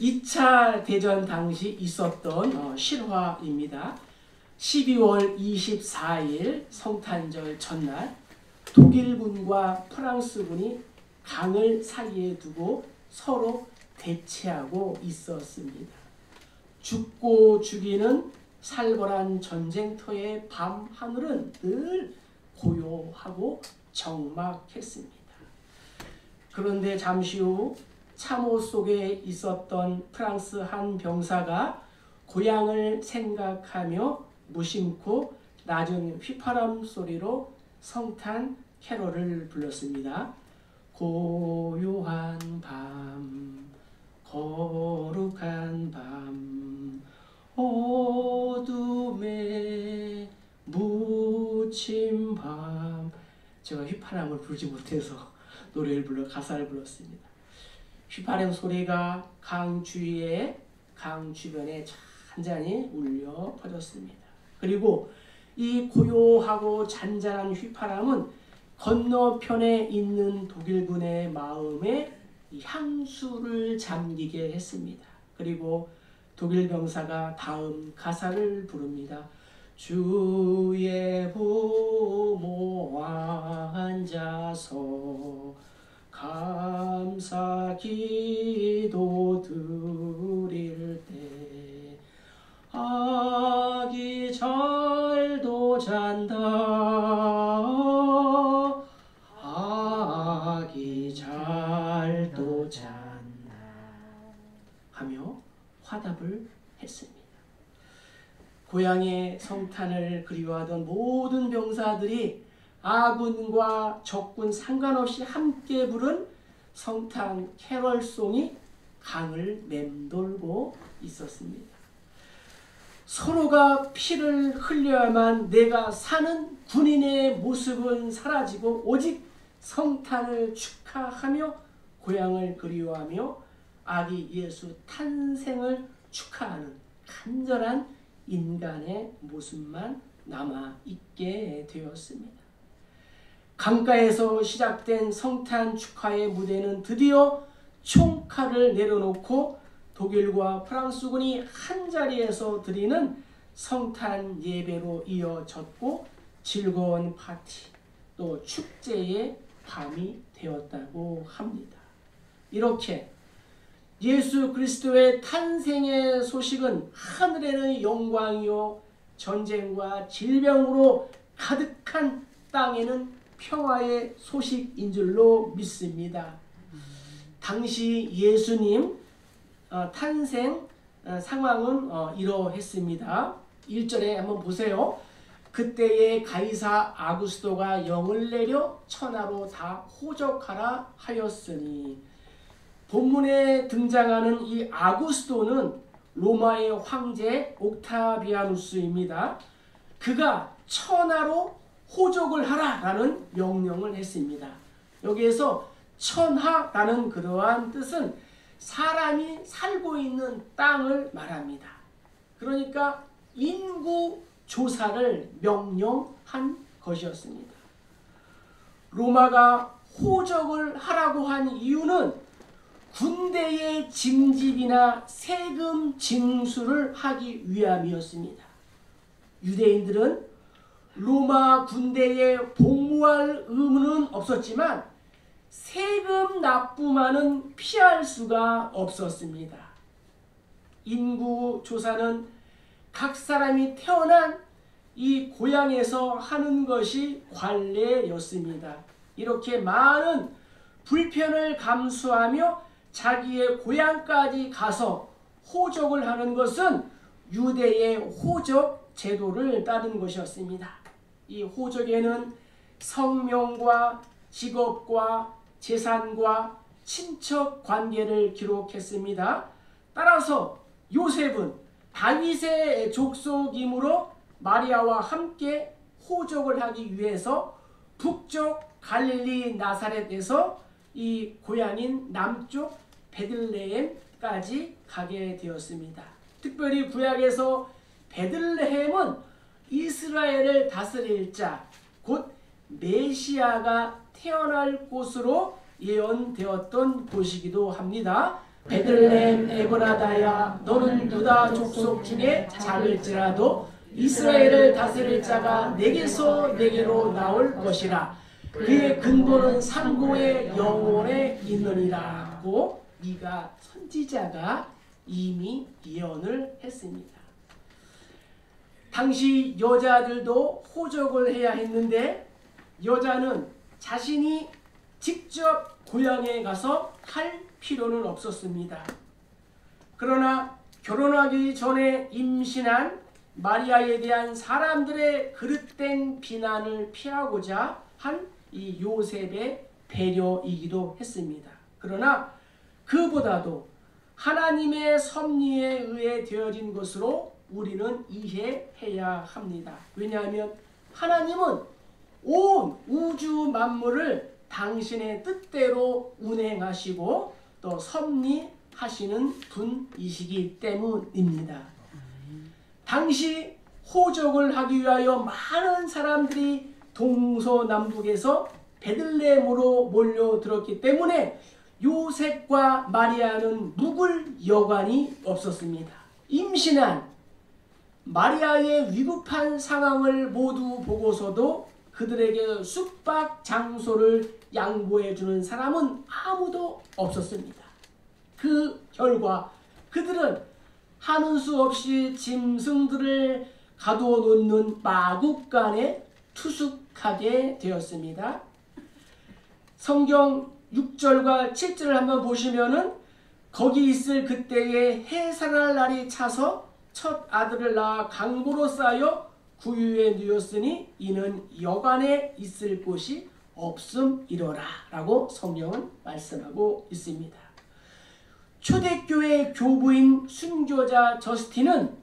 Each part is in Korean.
2차 대전 당시 있었던 실화입니다. 12월 24일 성탄절 전날 독일군과 프랑스군이 강을 사이에 두고 서로 대치하고 있었습니다. 죽고 죽이는 살벌한 전쟁터의 밤 하늘은 늘 고요하고 적막했습니다. 그런데 잠시 후 참호 속에 있었던 프랑스 한 병사가 고향을 생각하며 무심코 낮은 휘파람 소리로 성탄 캐롤을 불렀습니다. 고요한 밤, 거룩한 밤, 어둠에 묻힌 밤. 제가 휘파람을 불지 못해서 노래를 불러 가사를 불렀습니다. 휘파람 소리가 강 주위에, 강 주변에 잔잔히 울려 퍼졌습니다. 그리고 이 고요하고 잔잔한 휘파람은 건너편에 있는 독일군의 마음에 향수를 잠기게 했습니다. 그리고 독일 병사가 다음 가사를 부릅니다. 주의 부모 앉아서 감사 기도 드릴 때 아기 잘도 잔다 아기 잘도 잔다 하며 화답을 했습니다. 고향의 성탄을 그리워하던 모든 병사들이 아군과 적군 상관없이 함께 부른 성탄 캐럴송이 강을 맴돌고 있었습니다. 서로가 피를 흘려야만 내가 사는 군인의 모습은 사라지고 오직 성탄을 축하하며 고향을 그리워하며 아기 예수 탄생을 축하하는 간절한 인간의 모습만 남아있게 되었습니다. 강가에서 시작된 성탄 축하의 무대는 드디어 총칼을 내려놓고 독일과 프랑스군이 한자리에서 드리는 성탄 예배로 이어졌고 즐거운 파티 또 축제의 밤이 되었다고 합니다. 이렇게 예수 그리스도의 탄생의 소식은 하늘에는 영광이요 전쟁과 질병으로 가득한 땅에는 평화의 소식인 줄로 믿습니다. 당시 예수님 탄생 상황은 이러했습니다. 1절에 한번 보세요. 그때에 가이사 아구스도가 영을 내려 천하로 다 호적하라 하였으니. 본문에 등장하는 이 아구스도는 로마의 황제 옥타비아누스입니다. 그가 천하로 호적을 하라라는 명령을 했습니다. 여기에서 천하라는 그러한 뜻은 사람이 살고 있는 땅을 말합니다. 그러니까 인구 조사를 명령한 것이었습니다. 로마가 호적을 하라고 한 이유는 군대의 징집이나 세금 징수를 하기 위함이었습니다. 유대인들은 로마 군대에 복무할 의무는 없었지만 세금 납부만은 피할 수가 없었습니다. 인구 조사는 각 사람이 태어난 이 고향에서 하는 것이 관례였습니다. 이렇게 많은 불편을 감수하며 자기의 고향까지 가서 호적을 하는 것은 유대의 호적 제도를 따른 것이었습니다. 이 호적에는 성명과 직업과 재산과 친척 관계를 기록했습니다. 따라서 요셉은 다윗의 족속이므로 마리아와 함께 호적을 하기 위해서 북쪽 갈릴리 나사렛에서 이 고향인 남쪽 베들레헴까지 가게 되었습니다. 특별히 구약에서 베들레헴은 이스라엘을 다스릴 자, 곧 메시아가 태어날 곳으로 예언되었던 곳이기도 합니다. 베들레헴 에브라다야 너는 유다 족속 중에 작을지라도 이스라엘을 다스릴 자가 내게서 내게로 나올 것이라. 그의 근본은 상고의 영혼에 있느니라고 미가 선지자가 이미 예언을 했습니다. 당시 여자들도 호적을 해야 했는데 여자는 자신이 직접 고향에 가서 할 필요는 없었습니다. 그러나 결혼하기 전에 임신한 마리아에 대한 사람들의 그릇된 비난을 피하고자 한 이 요셉의 배려이기도 했습니다. 그러나 그보다도 하나님의 섭리에 의해 되어진 것으로 우리는 이해해야 합니다. 왜냐하면 하나님은 온 우주 만물을 당신의 뜻대로 운행하시고 또 섭리하시는 분이시기 때문입니다. 당시 호적을 하기 위하여 많은 사람들이 동서남북에서 베들레헴으로 몰려들었기 때문에 요셉과 마리아는 묵을 여관이 없었습니다. 임신한 마리아의 위급한 상황을 모두 보고서도 그들에게 숙박 장소를 양보해 주는 사람은 아무도 없었습니다. 그 결과 그들은 하는 수 없이 짐승들을 가두어 놓는 마국간에 투숙하게 되었습니다. 성경 6절과 7절을 한번 보시면은 거기 있을 그때에 해산할 날이 차서 첫 아들을 낳아 강보로 쌓여 구유에 누웠으니 이는 여관에 있을 곳이 없음이로라 라고 성경은 말씀하고 있습니다. 초대교회 교부인 순교자 저스틴은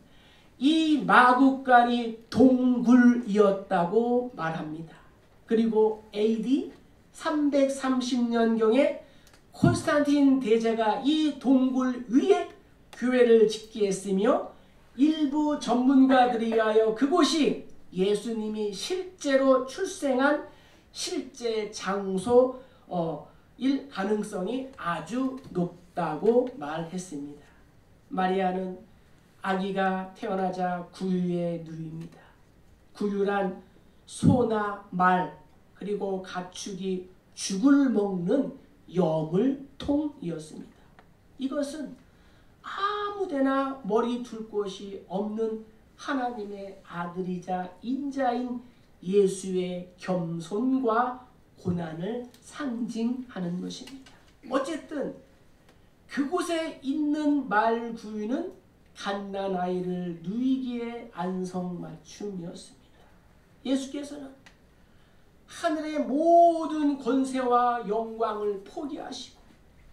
이 마국간이 동굴이었다고 말합니다. 그리고 AD 330년경에 콘스탄틴 대제가 이 동굴 위에 교회를 짓게 했으며 일부 전문가들에 의하여 그곳이 예수님이 실제로 출생한 실제 장소일 가능성이 아주 높다고 말했습니다. 마리아는 아기가 태어나자 구유에 누입니다. 구유란 소나 말 그리고 가축이 죽을 먹는 여물통이었습니다. 이것은 아무데나 머리 둘 곳이 없는 하나님의 아들이자 인자인 예수의 겸손과 고난을 상징하는 것입니다. 어쨌든 그곳에 있는 말 구유는 갓난아이를 누이기에 안성맞춤이었습니다. 예수께서는 하늘의 모든 권세와 영광을 포기하시고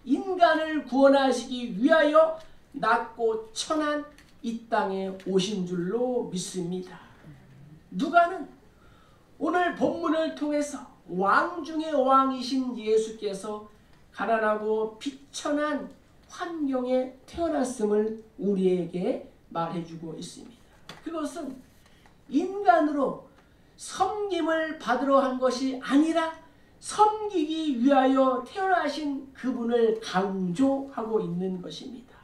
인간을 구원하시기 위하여 낮고 천한 이 땅에 오신 줄로 믿습니다. 누가는 오늘 본문을 통해서 왕 중의 왕이신 예수께서 가난하고 비천한 환경에 태어났음을 우리에게 말해주고 있습니다. 그것은 인간으로 섬김을 받으러 한 것이 아니라 섬기기 위하여 태어나신 그분을 강조하고 있는 것입니다.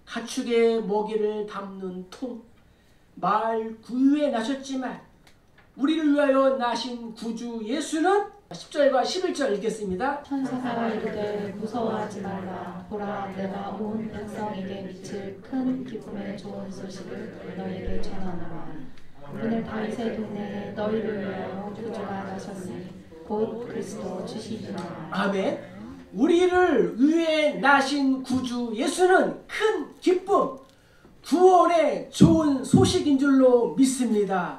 가축의 먹이를 담는 통, 말 구유에 나셨지만 우리를 위하여 나신 구주 예수는 10절과 11절 읽겠습니다. 천사가 이르되 무서워하지 말라. 보라, 내가 온 백성에게 미칠 큰 기쁨의 좋은 소식을 너에게 전하노라. 오늘 다윗의 동네에 너희를 위하여 구주가 나셨으니 곧 그리스도 주시니라. 아멘. 우리를 위해 나신 구주 예수는 큰 기쁨, 구원의 좋은 소식인 줄로 믿습니다.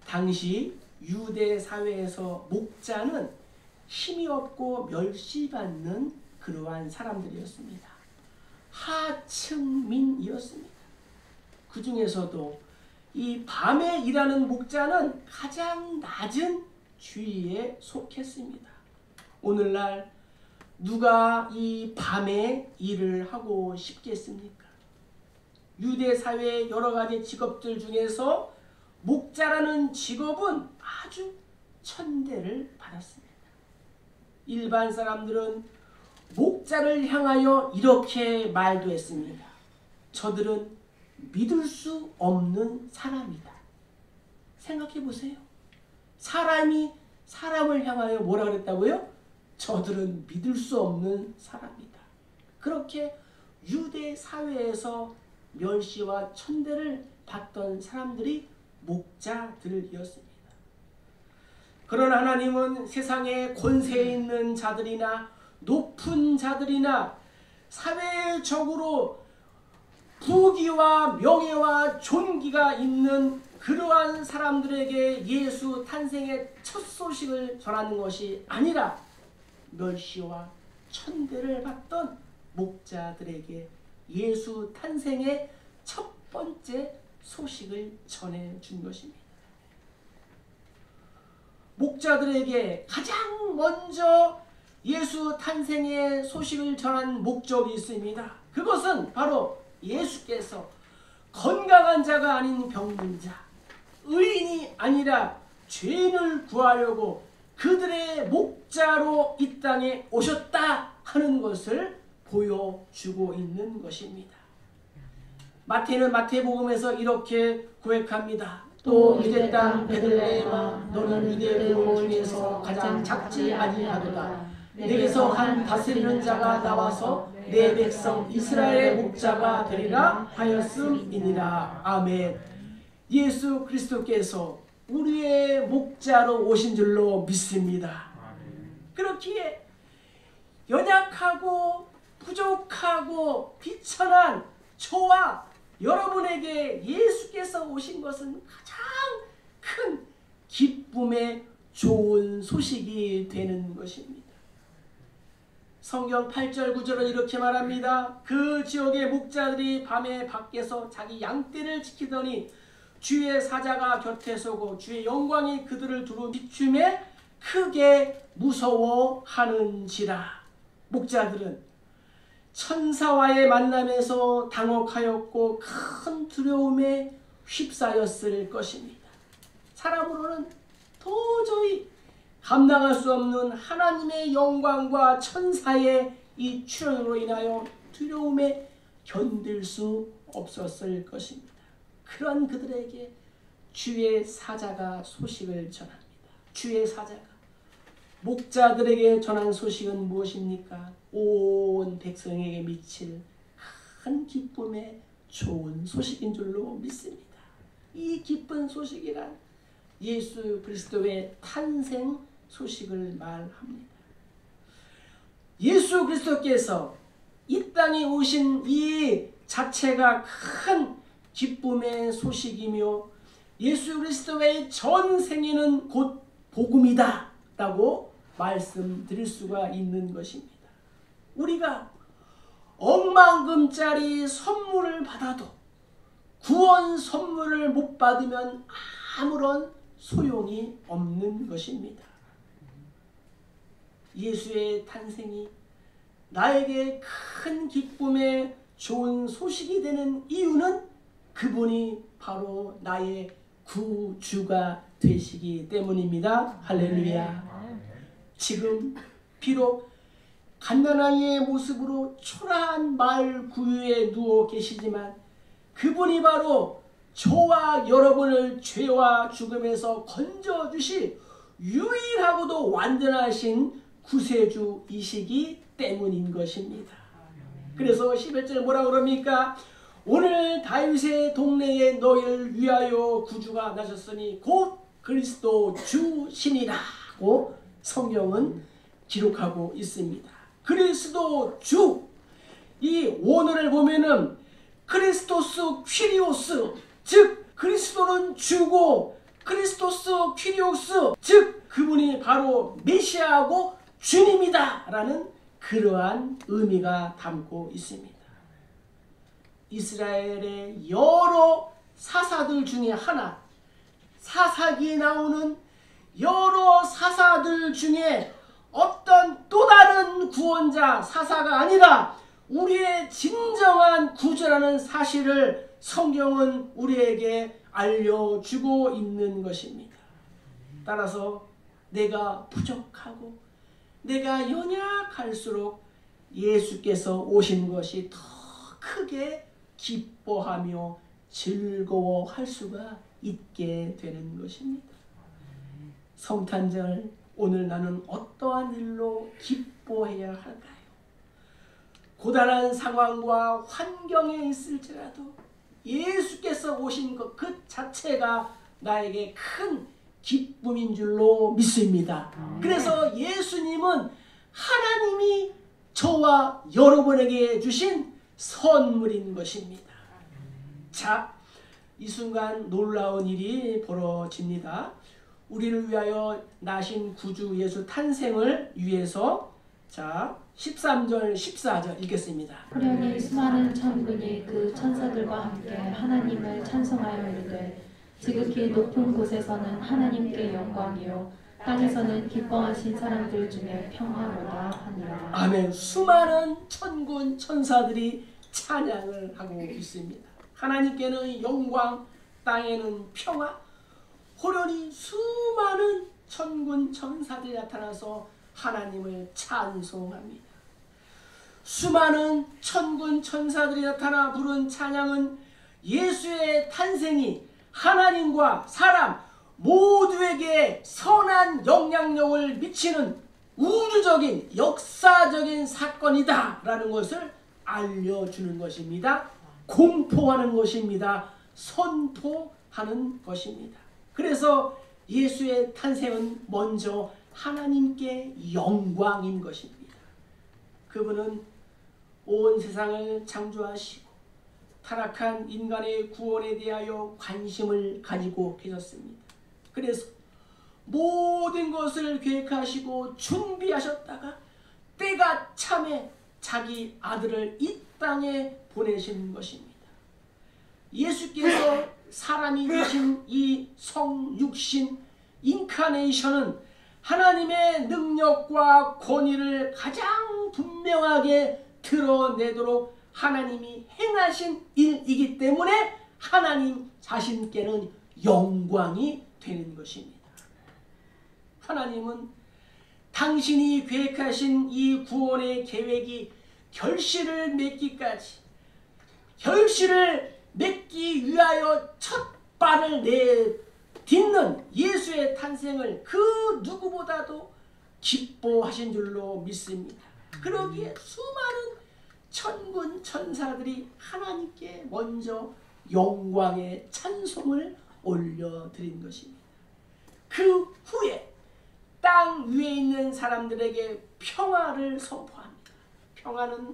당시 유대 사회에서 목자는 힘이 없고 멸시받는 그러한 사람들이었습니다. 하층민이었습니다. 그 중에서도 이 밤에 일하는 목자는 가장 낮은 주위에 속했습니다. 오늘날 누가 이 밤에 일을 하고 싶겠습니까? 유대 사회의 여러 가지 직업들 중에서 목자라는 직업은 아주 천대를 받았습니다. 일반 사람들은 목자를 향하여 이렇게 말도 했습니다. 저들은 믿을 수 없는 사람이다. 생각해 보세요. 사람이 사람을 향하여 뭐라 그랬다고요? 저들은 믿을 수 없는 사람이다. 그렇게 유대 사회에서 멸시와 천대를 받던 사람들이 목자들이었습니다. 그러나 하나님은 세상에 권세 있는 자들이나 높은 자들이나 사회적으로 부귀와 명예와 존귀가 있는 그러한 사람들에게 예수 탄생의 첫 소식을 전하는 것이 아니라 멸시와 천대를 받던 목자들에게 예수 탄생의 첫 번째 소식을 전해준 것입니다. 목자들에게 가장 먼저 예수 탄생의 소식을 전한 목적이 있습니다. 그것은 바로 예수께서 건강한 자가 아닌 병든 자, 의인이 아니라 죄인을 구하려고 그들의 목자로 이 땅에 오셨다 하는 것을 보여주고 있는 것입니다. 마태는 마태복음에서 이렇게 고백합니다. 또 유대 땅 베들레헴아 너는 유대 온 중에서 가장 작지 아니하도다. 내게서 한 다스리는 자가 나와서 내 백성 이스라엘의 목자가 되리라 하였음이니라. 아멘. 예수 그리스도께서 우리의 목자로 오신 줄로 믿습니다. 그렇기에 연약하고 부족하고 비천한 저와 여러분에게 예수께서 오신 것은 가장 큰 기쁨의 좋은 소식이 되는 것입니다. 성경 8절 9절은 이렇게 말합니다. 그 지역의 목자들이 밤에 밖에서 자기 양떼를 지키더니 주의 사자가 곁에 서고 주의 영광이 그들을 두루 비춤에 크게 무서워하는지라. 목자들은 천사와의 만남에서 당혹하였고 큰 두려움에 휩싸였을 것입니다. 사람으로는 도저히 감당할 수 없는 하나님의 영광과 천사의 이 출현으로 인하여 두려움에 견딜 수 없었을 것입니다. 그런 그들에게 주의 사자가 소식을 전합니다. 주의 사자가 목자들에게 전한 소식은 무엇입니까? 온 백성에게 미칠 큰 기쁨의 좋은 소식인 줄로 믿습니다. 이 기쁜 소식이란 예수 그리스도의 탄생 소식을 말합니다. 예수 그리스도께서 이 땅에 오신 이 자체가 큰 기쁨의 소식이며 예수 그리스도의 전생에는 곧 복음이다 라고 말씀드릴 수가 있는 것입니다. 우리가 억만금짜리 선물을 받아도 구원 선물을 못 받으면 아무런 소용이 없는 것입니다. 예수의 탄생이 나에게 큰 기쁨의 좋은 소식이 되는 이유는 그분이 바로 나의 구주가 되시기 때문입니다. 할렐루야. 지금 비록 갓난아이의 모습으로 초라한 마을 구유에 누워 계시지만 그분이 바로 저와 여러분을 죄와 죽음에서 건져주실 유일하고도 완전하신 구세주이시기 때문인 것입니다. 그래서 11절 뭐라고 그럽니까? 오늘 다윗의 동네에 너희를 위하여 구주가 나셨으니 곧 그리스도 주시니라고 성경은 기록하고 있습니다. 그리스도 주, 이 원어를 보면은 크리스토스 퀴리오스, 즉 그리스도는 주고 크리스토스 퀴리오스, 즉 그분이 바로 메시아하고 주님이다 라는 그러한 의미가 담고 있습니다. 이스라엘의 여러 사사들 중에 하나, 사사기에 나오는 여러 사사들 중에 어떤 또 다른 구원자 사사가 아니라 우리의 진정한 구주라는 사실을 성경은 우리에게 알려주고 있는 것입니다. 따라서 내가 부족하고 내가 연약할수록 예수께서 오신 것이 더 크게 기뻐하며 즐거워할 수가 있게 되는 것입니다. 성탄절, 오늘 나는 어떠한 일로 기뻐해야 할까요? 고단한 상황과 환경에 있을지라도 예수께서 오신 것 그 자체가 나에게 큰 기쁨인 줄로 믿습니다. 그래서 예수님은 하나님이 저와 여러분에게 주신 선물인 것입니다. 자, 이 순간 놀라운 일이 벌어집니다. 우리를 위하여 나신 구주 예수 탄생을 위해서, 자, 13절 14절 읽겠습니다. 그러니 수많은 천군이 그 천사들과 함께 하나님을 찬송하여 이르되 지극히 높은 곳에서는 하나님께 영광이요 땅에서는 기뻐하신 사람들 중에 평화로다 하니라. 아멘. 수많은 천군 천사들이 찬양을 하고 있습니다. 하나님께는 영광, 땅에는 평화. 호련히 수많은 천군 천사들이 나타나서 하나님을 찬송합니다. 수많은 천군 천사들이 나타나 부른 찬양은 예수의 탄생이 하나님과 사람 모두에게 선한 영향력을 미치는 우주적인 역사적인 사건이다 라는 것을 알려주는 것입니다. 공포하는 것입니다. 선포하는 것입니다. 그래서 예수의 탄생은 먼저 하나님께 영광인 것입니다. 그분은 온 세상을 창조하시고 타락한 인간의 구원에 대하여 관심을 가지고 계셨습니다. 그래서 모든 것을 계획하시고 준비하셨다가 때가 참에 자기 아들을 이 땅에 보내신 것입니다. 예수께서 사람이 되신 이 성육신 인카네이션은 하나님의 능력과 권위를 가장 분명하게 드러내도록 하나님이 행하신 일이기 때문에 하나님 자신께는 영광이 되는 것입니다. 하나님은 당신이 계획하신 이 구원의 계획이 결실을 맺기 위하여 첫 발을 내딛는 예수의 탄생을 그 누구보다도 기뻐하신 줄로 믿습니다. 그러기에 수많은 천군 천사들이 하나님께 먼저 영광의 찬송을 올려드린 것입니다. 그 후에 땅 위에 있는 사람들에게 평화를 선포합니다. 평화는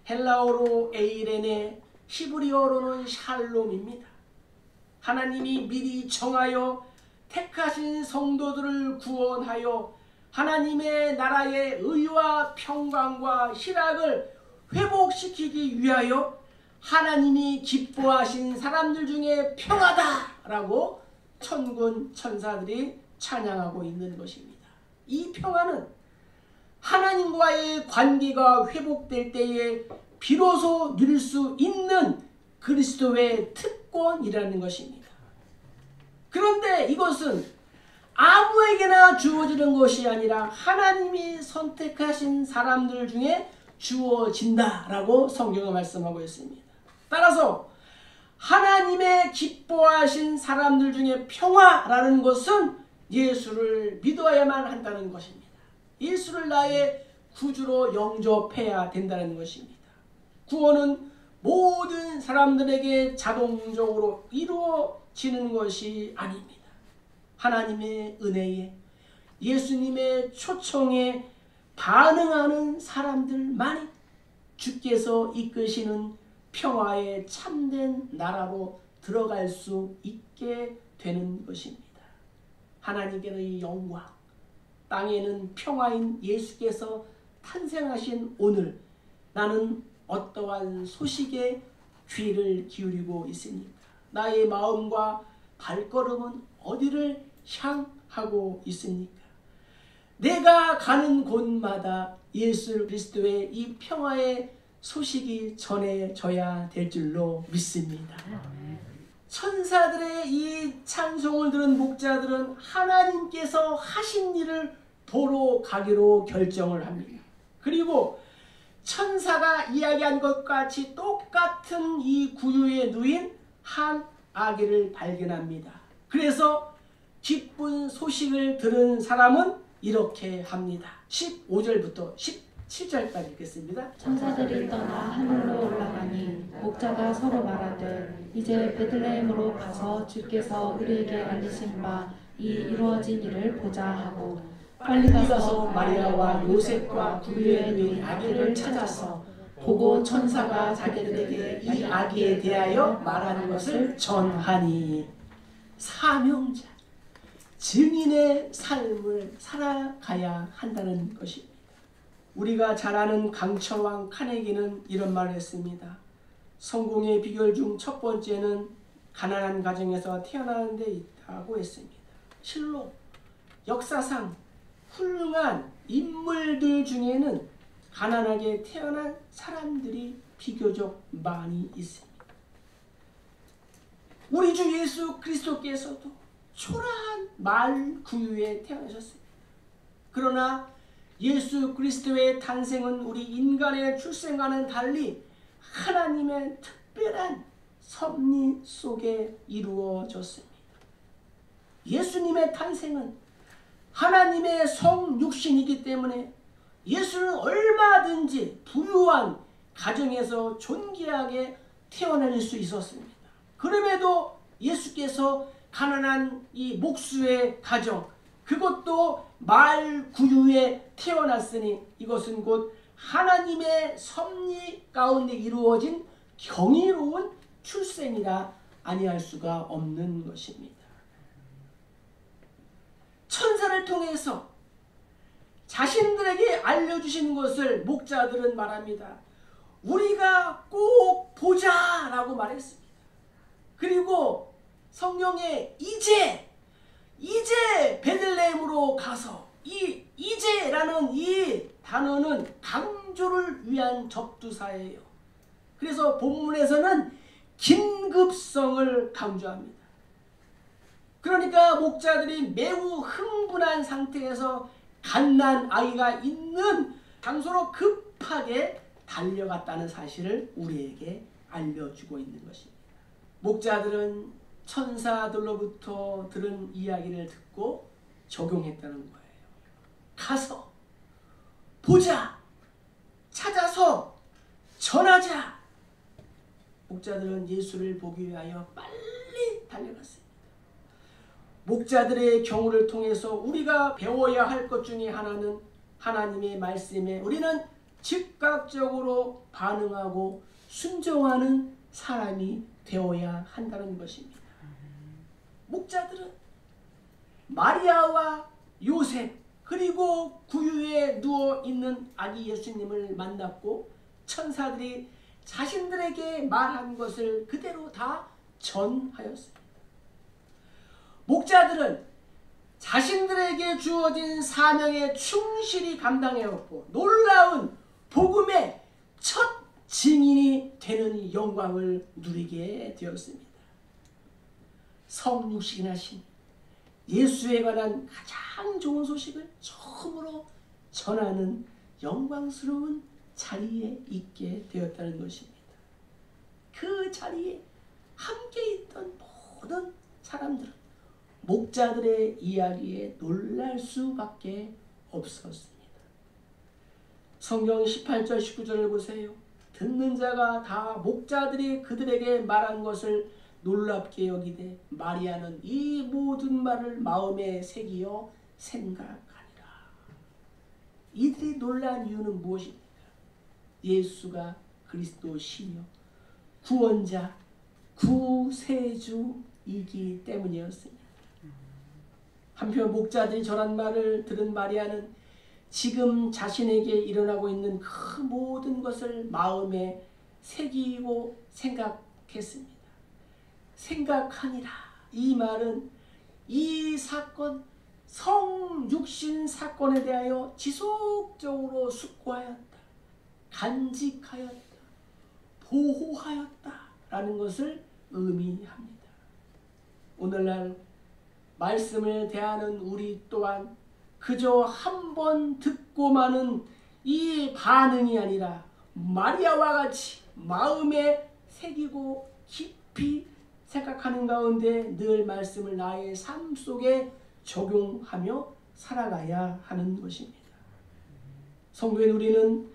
헬라어로 에이레네, 히브리어로는 샬롬입니다. 하나님이 미리 정하여 택하신 성도들을 구원하여 하나님의 나라의 의와 평강과 희락을 회복시키기 위하여 하나님이 기뻐하신 사람들 중에 평화다라고 천군 천사들이 찬양하고 있는 것입니다. 이 평화는 하나님과의 관계가 회복될 때에 비로소 누릴 수 있는 그리스도의 특권이라는 것입니다. 그런데 이것은 아무에게나 주어지는 것이 아니라 하나님이 선택하신 사람들 중에 주어진다라고 성경은 말씀하고 있습니다. 따라서 하나님의 기뻐하신 사람들 중에 평화라는 것은 예수를 믿어야만 한다는 것입니다. 예수를 나의 구주로 영접해야 된다는 것입니다. 구원은 모든 사람들에게 자동적으로 이루어지는 것이 아닙니다. 하나님의 은혜에 예수님의 초청에 반응하는 사람들만이 주께서 이끄시는 평화의 참된 나라로 들어갈 수 있게 되는 것입니다. 하나님께는 이 영광, 땅에는 평화인 예수께서 탄생하신 오늘 나는 어떠한 소식에 귀를 기울이고 있습니까? 나의 마음과 발걸음은 어디를 향하고 있습니까? 내가 가는 곳마다 예수 그리스도의 이 평화의 소식이 전해져야 될 줄로 믿습니다. 천사들의 이 찬송을 들은 목자들은 하나님께서 하신 일을 보러 가기로 결정을 합니다. 그리고 천사가 이야기한 것과 같이 똑같은 이 구유에 누인 한 아기를 발견합니다. 그래서 기쁜 소식을 들은 사람은 이렇게 합니다. 15절부터 17절까지 읽겠습니다. 천사들이 떠나 하늘로 올라가니 목자가 서로 말하되 이제 베들레헴으로 가서 주께서 우리에게 알리신 바 이 이루어진 일을 보자 하고 빨리 가서 마리아와 요셉과 구유에 누인 아기를 찾아서 보고 천사가 자기들에게 이 아기에 대하여 말하는 것을 전하니 사명자, 증인의 삶을 살아가야 한다는 것입니다. 우리가 잘 아는 강철왕 카네기는 이런 말을 했습니다. 성공의 비결 중 첫 번째는 가난한 가정에서 태어나는 데 있다고 했습니다. 실로 역사상 훌륭한 인물들 중에는 가난하게 태어난 사람들이 비교적 많이 있습니다. 우리 주 예수 그리스도께서도 초라한 마을 구유에 태어나셨습니다. 그러나 예수 그리스도의 탄생은 우리 인간의 출생과는 달리 하나님의 특별한 섭리 속에 이루어졌습니다. 예수님의 탄생은 하나님의 성육신이기 때문에 예수는 얼마든지 부유한 가정에서 존귀하게 태어날 수 있었습니다. 그럼에도 예수께서 가난한 이 목수의 가정, 그것도 마을 구유에 태어났으니 이것은 곧 하나님의 섭리 가운데 이루어진 경이로운 출생이라 아니할 수가 없는 것입니다. 천사를 통해서 자신들에게 알려주신 것을 목자들은 말합니다. 우리가 꼭 보자 라고 말했습니다. 그리고 성경에 이제 베들레헴으로 가서 이 이제라는 이 단어는 강조를 위한 접두사예요. 그래서 본문에서는 긴급성을 강조합니다. 그러니까 목자들이 매우 흥분한 상태에서 갓난 아이가 있는 장소로 급하게 달려갔다는 사실을 우리에게 알려주고 있는 것입니다. 목자들은 천사들로부터 들은 이야기를 듣고 적용했다는 거예요. 가서 보자, 찾아서 전하자. 목자들은 예수를 보기 위하여 빨리 달려갔습니다. 목자들의 경우를 통해서 우리가 배워야 할 것 중에 하나는 하나님의 말씀에 우리는 즉각적으로 반응하고 순종하는 사람이 되어야 한다는 것입니다. 목자들은 마리아와 요셉 그리고 구유에 누워있는 아기 예수님을 만났고 천사들이 자신들에게 말한 것을 그대로 다 전하였습니다. 목자들은 자신들에게 주어진 사명에 충실히 감당해왔고 놀라운 복음의 첫 증인이 되는 영광을 누리게 되었습니다. 성육신하신 예수에 관한 가장 좋은 소식을 처음으로 전하는 영광스러운 자리에 있게 되었다는 것입니다. 그 자리에 함께 있던 모든 사람들은 목자들의 이야기에 놀랄 수밖에 없었습니다. 성경 18절 19절을 보세요. 듣는 자가 다 목자들이 그들에게 말한 것을 놀랍게 여기되 마리아는 이 모든 말을 마음에 새기어 생각하니라. 이들이 놀란 이유는 무엇입니까? 예수가 그리스도시며 구원자, 구세주이기 때문이었습니다. 한편 목자들이 전한 말을 들은 마리아는 지금 자신에게 일어나고 있는 그 모든 것을 마음에 새기고 생각했습니다. 생각하니라. 이 말은 이 사건, 성육신 사건에 대하여 지속적으로 숙고하였다, 간직하였다, 보호하였다 라는 것을 의미합니다. 오늘날 말씀을 대하는 우리 또한 그저 한 번 듣고 마는 이 반응이 아니라 마리아와 같이 마음에 새기고 깊이 생각하는 가운데 늘 말씀을 나의 삶 속에 적용하며 살아가야 하는 것입니다. 성도인 우리는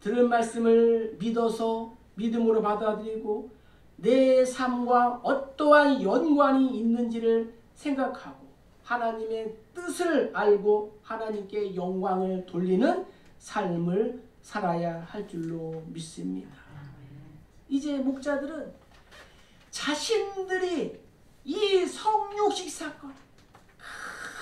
들은 말씀을 믿어서 믿음으로 받아들이고 내 삶과 어떠한 연관이 있는지를 생각하고 하나님의 뜻을 알고 하나님께 영광을 돌리는 삶을 살아야 할 줄로 믿습니다. 이제 목자들은 자신들이 이 성육식 사건,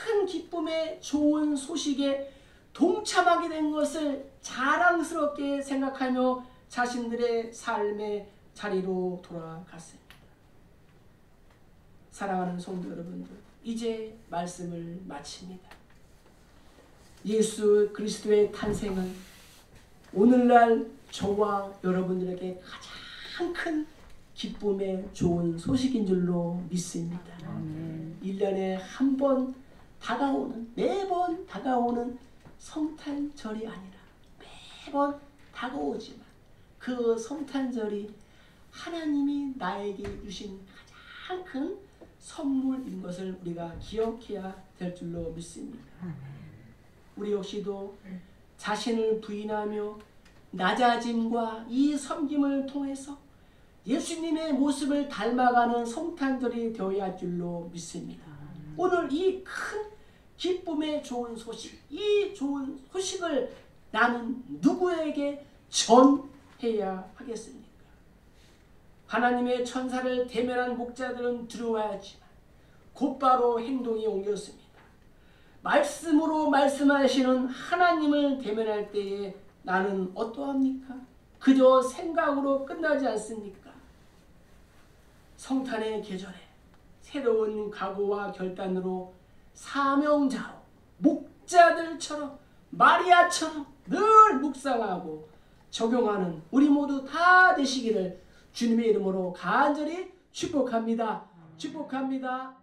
큰 기쁨의 좋은 소식에 동참하게 된 것을 자랑스럽게 생각하며 자신들의 삶의 자리로 돌아갔습니다. 사랑하는 성도 여러분들, 이제 말씀을 마칩니다. 예수 그리스도의 탄생은 오늘날 저와 여러분들에게 가장 큰 기쁨의 좋은 소식인 줄로 믿습니다. 1년에 한 번 다가오는, 매번 다가오는 성탄절이 아니라 매번 다가오지만 그 성탄절이 하나님이 나에게 주신 가장 큰 선물인 것을 우리가 기억해야 될 줄로 믿습니다. 우리 역시도 자신을 부인하며 낮아짐과 이 섬김을 통해서 예수님의 모습을 닮아가는 성탄절이 되어야 할 줄로 믿습니다. 오늘 이 큰 기쁨의 좋은 소식, 이 좋은 소식을 나는 누구에게 전해야 하겠습니까? 하나님의 천사를 대면한 목자들은 두려워하였지만 곧바로 행동이 옮겼습니다. 말씀으로 말씀하시는 하나님을 대면할 때에 나는 어떠합니까? 그저 생각으로 끝나지 않습니까? 성탄의 계절에 새로운 각오와 결단으로 사명자로 목자들처럼 마리아처럼 늘 묵상하고 적용하는 우리 모두 다 되시기를 주님의 이름으로 간절히 축복합니다. 축복합니다.